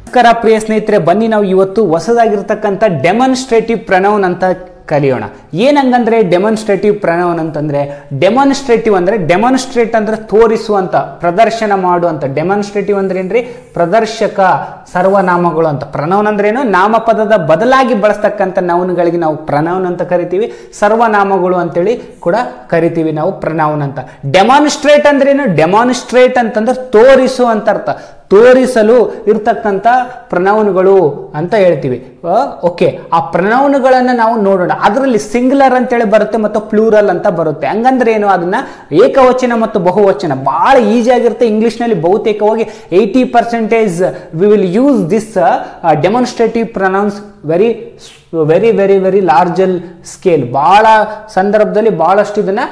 ನಮಸ್ಕಾರ ಪ್ರಿಯ ಸ್ನೇಹಿತರೆ, ಬನ್ನಿ ನಾವು ಇವತ್ತು ಹೊಸದಾಗಿರ್ತಕ್ಕಂಥ ಡೆಮಾನ್ಸ್ಟ್ರೇಟಿವ್ ಪ್ರನೌನ್ ಅಂತ ಕಲಿಯೋಣ. ಏನಂಗಂದ್ರೆ ಡೆಮಾನ್ಸ್ಟ್ರೇಟಿವ್ ಪ್ರನೌನ್ ಅಂತಂದ್ರೆ, ಡೆಮಾನ್ಸ್ಟ್ರೇಟಿವ್ ಅಂದ್ರೆ ಡೆಮಾನ್ಸ್ಟ್ರೇಟ್ ಅಂದ್ರೆ ತೋರಿಸುವಂತ, ಪ್ರದರ್ಶನ ಮಾಡುವಂತ. ಡೆಮಾನ್ಸ್ಟ್ರೇಟಿವ್ ಅಂದ್ರೆ ಏನ್ರಿ? ಪ್ರದರ್ಶಕ, ಸರ್ವನಾಮಗಳು ಅಂತ. ಪ್ರನೌನ್ ಅಂದ್ರೆ ಏನು? ನಾಮಪದದ ಬದಲಾಗಿ ಬಳಸ್ತಕ್ಕಂಥ ನೌನ್ಗಳಿಗೆ ನಾವು ಪ್ರನೌನ್ ಅಂತ ಕರಿತೀವಿ. ಸರ್ವನಾಮಗಳು ಅಂತೇಳಿ ಕೂಡ ಕರಿತೀವಿ ನಾವು ಪ್ರನೌನ್ ಅಂತ. ಡೆಮಾನ್ಸ್ಟ್ರೇಟ್ ಅಂದ್ರೆ ಏನು? ಡೆಮಾನ್ಸ್ಟ್ರೇಟ್ ಅಂತಂದ್ರೆ ತೋರಿಸು ಅಂತ ಅರ್ಥ. ತೋರಿಸಲು ಇರ್ತಕ್ಕಂಥ ಪ್ರನೌನ್ಗಳು ಅಂತ ಹೇಳ್ತೀವಿ. ಓಕೆ, ಆ ಪ್ರನೌನ್ಗಳನ್ನು ನಾವು ನೋಡೋಣ. ಅದರಲ್ಲಿ ಸಿಂಗ್ಯುಲರ್ ಅಂತೇಳಿ ಬರುತ್ತೆ ಮತ್ತು ಪ್ಲೂರಲ್ ಅಂತ ಬರುತ್ತೆ. ಹಂಗಂದ್ರೆ ಏನು? ಅದನ್ನ ಏಕವಚನ ಮತ್ತು ಬಹುವಚನ ಬಹಳ ಈಸಿ ಆಗಿರುತ್ತೆ. ಇಂಗ್ಲಿಷ್ನಲ್ಲಿ ಬಹುತೇಕವಾಗಿ 80% we will use this demonstrative pronouns very very very very large scale. ಬಹಳ ಸಂದರ್ಭದಲ್ಲಿ ಬಹಳಷ್ಟು ಇದನ್ನ